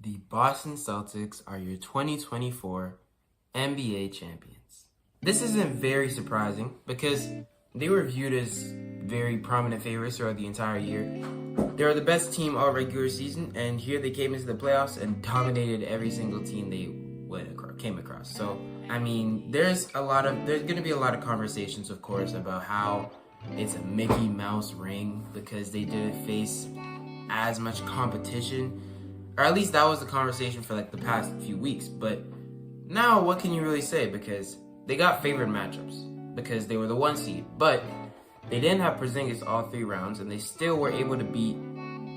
The Boston Celtics are your 2024 NBA champions. This isn't very surprising because they were viewed as very prominent favorites throughout the entire year. They were the best team all regular season, and here they came into the playoffs and dominated every single team they came across. So, I mean, there's going to be a lot of conversations, of course, about how it's a Mickey Mouse ring because they didn't face as much competition. Or at least that was the conversation for like the past few weeks. But now what can you really say? Because they got favored matchups because they were the 1 seed. But they didn't have Porzingis all 3 rounds, and they still were able to beat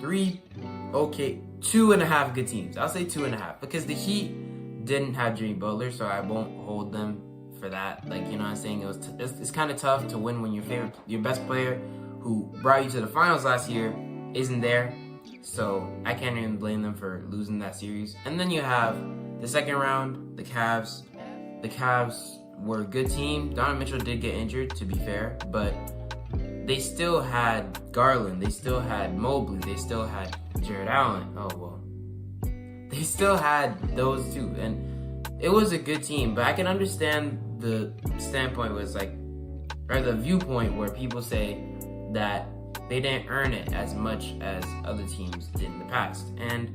2.5 good teams. I'll say 2.5 because the Heat didn't have Jimmy Butler, so I won't hold them for that. Like, you know what I'm saying? It's kind of tough to win when your best player who brought you to the finals last year isn't there. So I can't even blame them for losing that series. And then you have the second round, the Cavs. The Cavs were a good team. Donovan Mitchell did get injured, to be fair, but they still had Garland. They still had Mobley. They still had Jared Allen. Oh, well. They still had those two. And it was a good team, but I can understand the standpoint was or the viewpoint where people say that they didn't earn it as much as other teams did in the past. And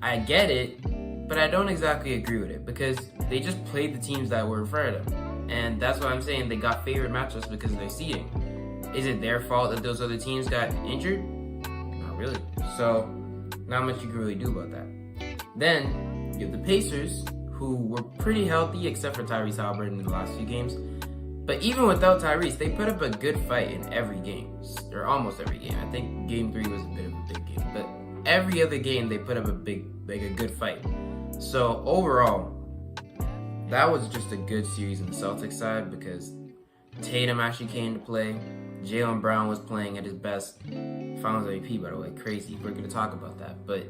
I get it, but I don't exactly agree with it because they just played the teams that were in front of them. And that's why I'm saying they got favored matchups because of their seeding. Is it their fault that those other teams got injured? Not really. So, not much you can really do about that. Then, you have the Pacers, who were pretty healthy except for Tyrese Halliburton in the last few games. But even without Tyrese, they put up a good fight in every game, or almost every game. I think Game 3 was a bit of a big game, but every other game they put up a good fight. So overall, that was just a good series on the Celtics side because Tatum actually came to play. Jaylen Brown was playing at his best. Finals MVP, by the way, crazy. We're going to talk about that, but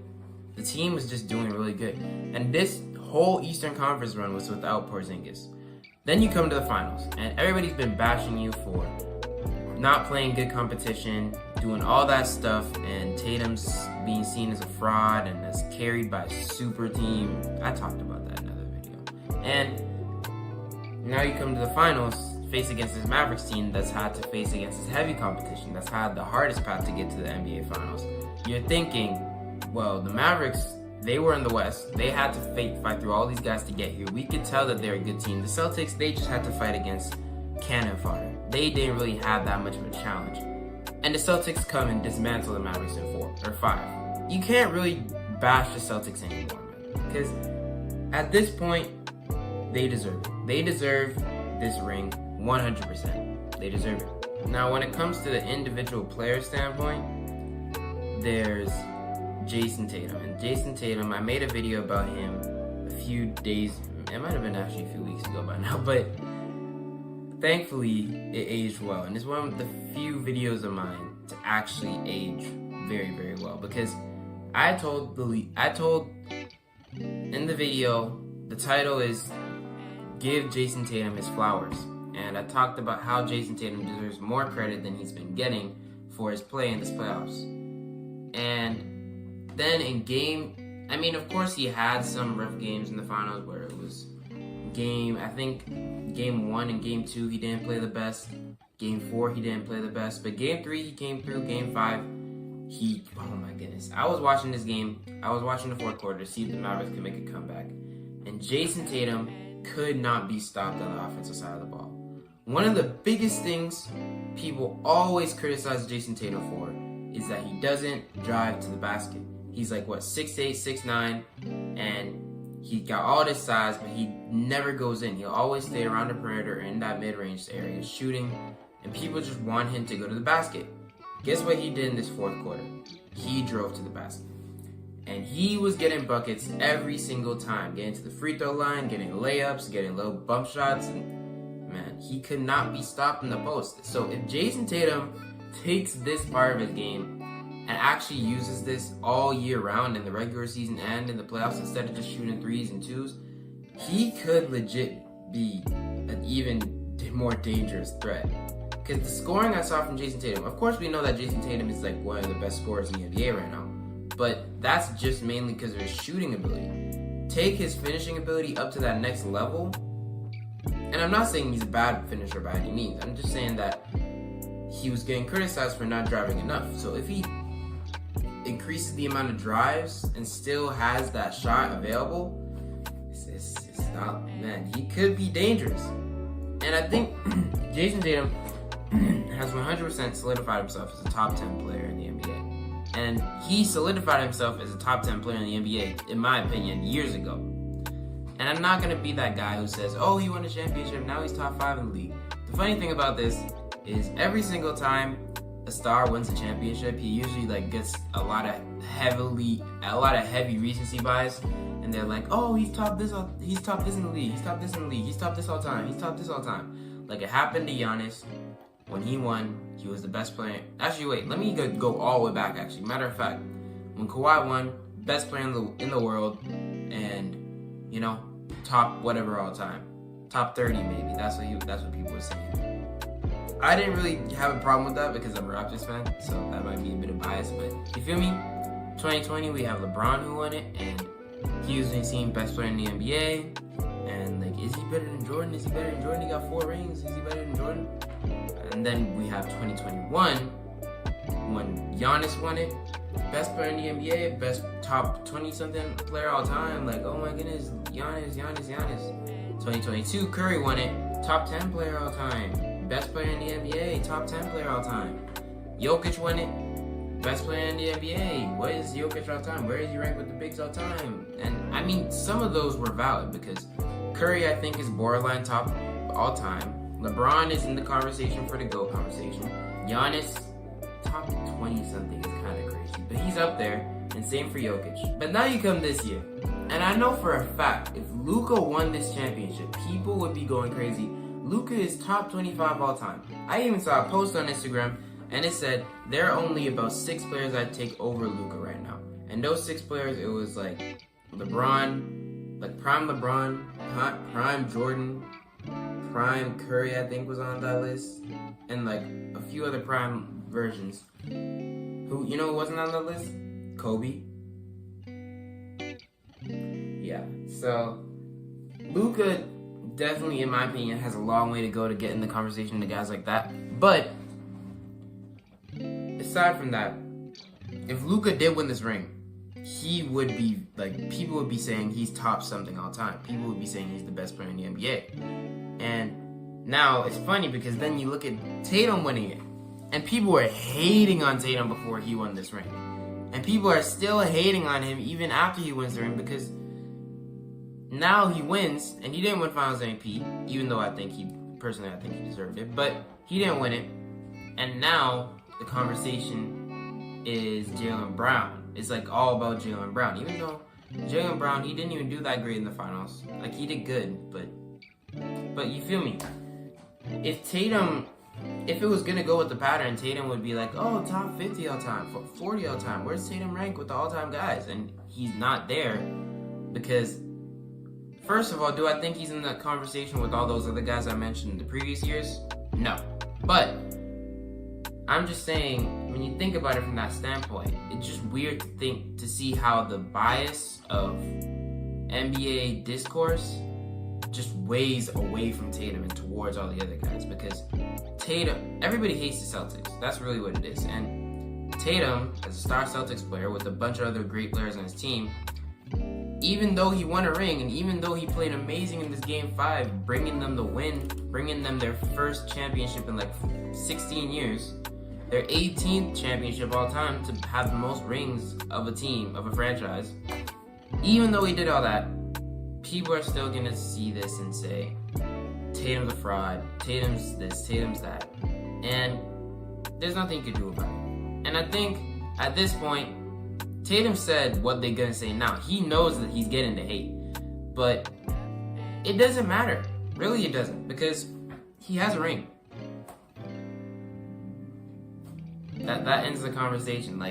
the team was just doing really good. And this whole Eastern Conference run was without Porzingis. Then you come to the finals, and everybody's been bashing you for not playing good competition, doing all that stuff, and Tatum's being seen as a fraud and as carried by a super team. I talked about that in another video. And now you come to the finals, face against this Mavericks team that's had to face against this heavy competition, that's had the hardest path to get to the NBA Finals. You're thinking, well, the Mavericks, they were in the West. They had to fight through all these guys to get here. We could tell that they're a good team. The Celtics, they just had to fight against cannon fodder. They didn't really have that much of a challenge. And the Celtics come and dismantle the Mavericks in 4 or 5. You can't really bash the Celtics anymore, man. Because at this point, they deserve it. They deserve this ring 100%. They deserve it. Now, when it comes to the individual player standpoint, there's Jayson Tatum. And Jayson Tatum, I made a video about him a few days, it might have been actually a few weeks ago by now, but thankfully it aged well. And it's one of the few videos of mine to actually age very, very well because I told in the video, the title is Give Jayson Tatum His Flowers. And I talked about how Jayson Tatum deserves more credit than he's been getting for his play in this playoffs. And then in of course he had some rough games in the finals where it was game 1 and game 2 he didn't play the best. Game 4 he didn't play the best. But game 3 he came through. Game 5 oh my goodness. I was watching this game. I was watching the fourth quarter to see if the Mavericks could make a comeback. And Jayson Tatum could not be stopped on the offensive side of the ball. One of the biggest things people always criticize Jayson Tatum for is that he doesn't drive to the basket. He's 6'8", 6'9", and he got all this size, but he never goes in. He'll always stay around the perimeter in that mid-range area shooting, and people just want him to go to the basket. Guess what he did in this fourth quarter? He drove to the basket. And he was getting buckets every single time, getting to the free throw line, getting layups, getting little bump shots, and man, he could not be stopped in the post. So if Jayson Tatum takes this part of his game and actually uses this all year round in the regular season and in the playoffs instead of just shooting 3s and 2s, he could legit be an even more dangerous threat. Because the scoring I saw from Jayson Tatum, of course we know that Jayson Tatum is one of the best scorers in the NBA right now, but that's just mainly because of his shooting ability. Take his finishing ability up to that next level, and I'm not saying he's a bad finisher by any means. I'm just saying that he was getting criticized for not driving enough. So if he increases the amount of drives and still has that shot available, it's not, man, he could be dangerous. And I think Jayson Tatum has 100% solidified himself as a top 10 player in the NBA. And he solidified himself as a top 10 player in the NBA, in my opinion, years ago. And I'm not going to be that guy who says, oh, he won a championship, now he's top 5 in the league. The funny thing about this is every single time a star wins a championship, he usually gets a lot of heavy recency bias, and they're like, oh, he's top this in the league, he's top this in the league, he's top this all time, he's top this all time. Like it happened to Giannis when he won. He was the best player. Actually, wait, let me go all the way back. Actually, matter of fact, when Kawhi won, best player in the world, and top whatever all time, top 30 maybe. That's what people were saying. I didn't really have a problem with that because I'm a Raptors fan, so that might be a bit of bias, but you feel me? 2020, we have LeBron who won it, and he was seen best player in the NBA, and is he better than Jordan? Is he better than Jordan? He got 4 rings. Is he better than Jordan? And then we have 2021, when Giannis won it, best player in the NBA, best top 20-something player all time, oh my goodness, Giannis. 2022, Curry won it, top 10 player all time. Best player in the NBA, top 10 player all time. Jokic won it, best player in the NBA. What is Jokic all time? Where is he ranked with the bigs all time? And I mean, some of those were valid because Curry, I think, is borderline top all time. LeBron is in the conversation for the GOAT conversation. Giannis, top 20-something is kind of crazy, but he's up there, and same for Jokic. But now you come this year, and I know for a fact, if Luka won this championship, people would be going crazy. Luka is top 25 all time. I even saw a post on Instagram, and it said, there are only about 6 players I'd take over Luka right now. And those 6 players, it was LeBron, prime LeBron, prime Jordan, prime Curry, I think was on that list, and a few other prime versions. Who wasn't on that list? Kobe. Yeah, so Luka definitely, in my opinion, has a long way to go to get in the conversation to guys like that. But aside from that, if Luka did win this ring, he would be people would be saying he's top something all time. People would be saying he's the best player in the NBA. And now it's funny because then you look at Tatum winning it, and people were hating on Tatum before he won this ring, and people are still hating on him even after he wins the ring because now he wins, and he didn't win Finals MVP, even though I think he deserved it, but he didn't win it, and now the conversation is Jaylen Brown. It's all about Jaylen Brown, even though Jaylen Brown, he didn't even do that great in the finals. He did good, but you feel me? If it was gonna go with the pattern, Tatum would be oh, top 50 all time, 40 all time. Where's Tatum rank with the all-time guys? And he's not there because, first of all, do I think he's in the conversation with all those other guys I mentioned in the previous years? No. But I'm just saying, when you think about it from that standpoint, it's just weird to see how the bias of NBA discourse just weighs away from Tatum and towards all the other guys, because Tatum, everybody hates the Celtics. That's really what it is. And Tatum, as a star Celtics player with a bunch of other great players on his team, even though he won a ring and even though he played amazing in this Game 5, bringing them the win, bringing them their first championship in 16 years, their 18th championship all time to have the most rings of a team, of a franchise, even though he did all that, people are still gonna see this and say, Tatum's a fraud, Tatum's this, Tatum's that. And there's nothing you can do about it. And I think at this point, Tatum said what they're gonna say now. He knows that he's getting the hate. But it doesn't matter. Really, it doesn't. Because he has a ring. That ends the conversation.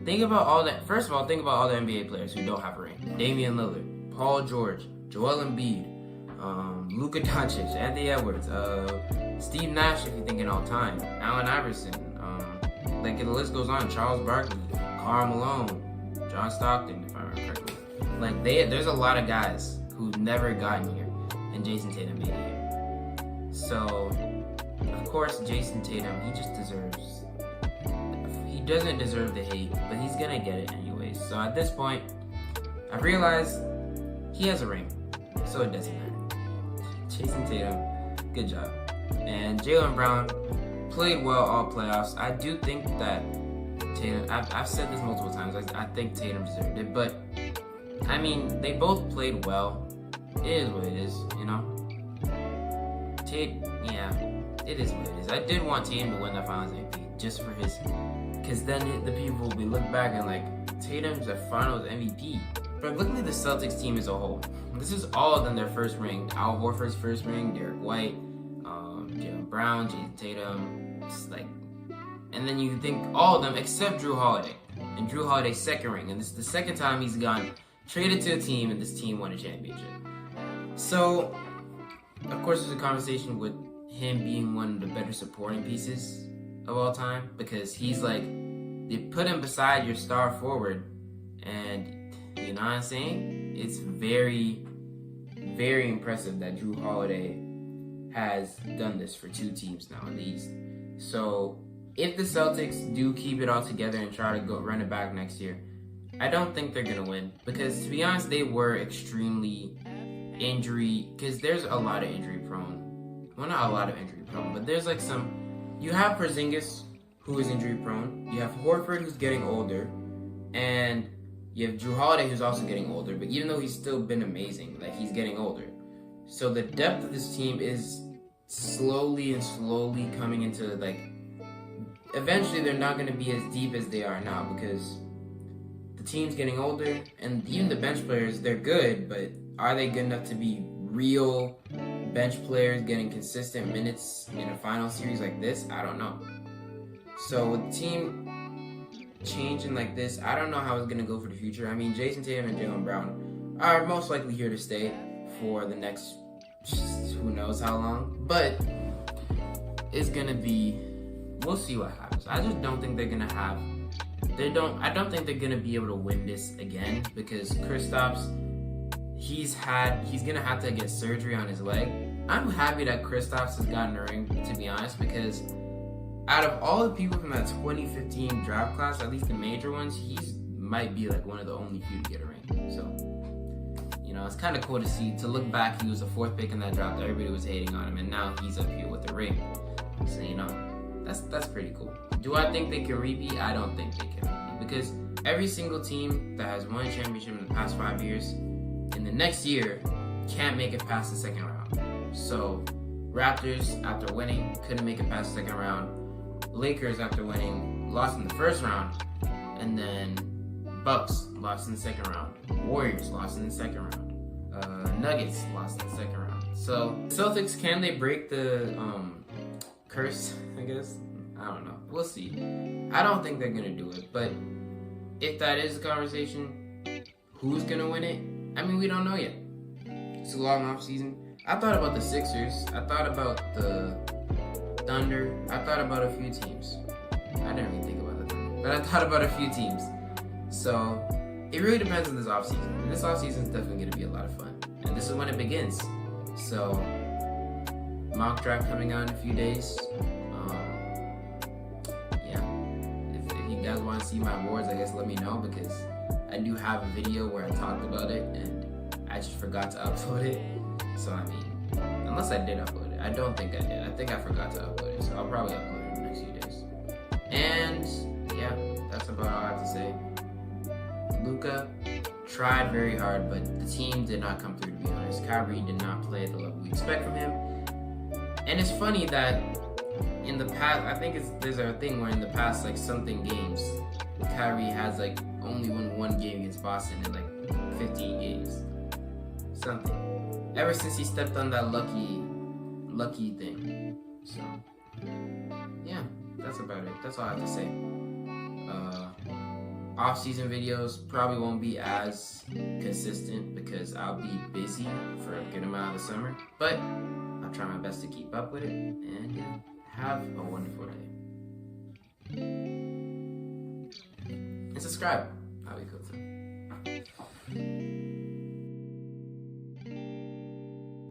Think about all that. First of all, think about all the NBA players who don't have a ring. Damian Lillard, Paul George, Joel Embiid, Luka Doncic, Anthony Edwards, Steve Nash, if you're thinking all time, Allen Iverson, the list goes on. Charles Barkley, Karl Malone, John Stockton, if I remember correctly. Like, there's a lot of guys who've never gotten here, and Jayson Tatum made it here. So, of course, Jayson Tatum, he doesn't deserve the hate, but he's gonna get it anyways. So at this point, I've realized he has a ring, so it doesn't matter. Jayson Tatum, good job. And Jaylen Brown played well all playoffs. I do think that Tatum, I've said this multiple times, I think Tatum deserved it, but I mean, they both played well. It is what it is, you know? Yeah, it is what it is. I did want Tatum to win the Finals MVP just for his, because then the people will be looking back and like, Tatum's a Finals MVP. But looking at the Celtics team as a whole, this is all of them their first ring. Al Horford's first ring, Derek White, Jaylen Brown, Jayson Tatum, like, and then you think all of them except Drew Holiday. And Drew Holiday's second ring, and this is the second time he's gone traded to a team and this team won a championship. So, of course, there's a conversation with him being one of the better supporting pieces of all time, because he's like, they put him beside your star forward, and you know what I'm saying? It's very, very impressive that Drew Holiday has done this for two teams now in the East. So if the Celtics do keep it all together and try to go run it back next year, I don't think they're gonna win, because to be honest, they were extremely injury, because there's a lot of injury prone. Well, not a lot of injury prone, but there's like some. You have Porzingis, who is injury prone. You have Horford, who's getting older, and you have Drew Holiday, who's also getting older. But even though he's still been amazing, like, he's getting older. So the depth of this team is slowly coming into, like, eventually they're not going to be as deep as they are now, because the team's getting older, and even the bench players, they're good, but are they good enough to be real bench players getting consistent minutes in a final series like this? I don't know. So with the team changing like this, I don't know how it's going to go for the future. I mean, Jayson Tatum and Jaylen Brown are most likely here to stay for the next who knows how long. But it's going to be, we'll see what happens. I just don't think they're going to have, I don't think they're going to be able to win this again, because Kristaps, he's going to have to get surgery on his leg. I'm happy that Kristaps has gotten a ring, to be honest, because out of all the people from that 2015 draft class, at least the major ones, might be like one of the only few to get a ring. So, you know, it's kind of cool to see. To look back, he was the fourth pick in that draft. Everybody was hating on him, and now he's up here with a ring. So, you know, that's pretty cool. Do I think they can repeat? I don't think they can repeat, because every single team that has won a championship in the past 5 years, in the next year, can't make it past the second round. So, Raptors, after winning, couldn't make it past the second round. Lakers, after winning, lost in the first round. And then Bucks lost in the second round. Warriors lost in the second round. Nuggets lost in the second round. So, Celtics, can they break the curse, I guess? I don't know. We'll see. I don't think they're going to do it. But if that is the conversation, who's going to win it? I mean, we don't know yet. It's a long off season. I thought about the Sixers. I thought about the Thunder. I thought about a few teams. I didn't really think about the Thunder, but I thought about a few teams. So it really depends on this offseason. And this offseason is definitely going to be a lot of fun. And this is when it begins. So mock draft coming out in a few days. Yeah. If you guys want to see my awards, I guess let me know, because I do have a video where I talked about it and I just forgot to upload it. So I mean, unless I did upload it. I don't think I did. I think I forgot to upload it. So I'll probably upload it in the next few days. And yeah, that's about all I have to say. Luka tried very hard, but the team did not come through, to be honest. Kyrie did not play at the level we expect from him. And it's funny that in the past, I think there's a thing where in the past, like, something games, Kyrie has like only won one game against Boston in like 15 games. Something. Ever since he stepped on that lucky thing. So yeah, that's about it. That's all I have to say. Off-season videos probably won't be as consistent because I'll be busy for a good amount of the summer, but I'll try my best to keep up with it, and yeah, have a wonderful day. And subscribe. I would go too.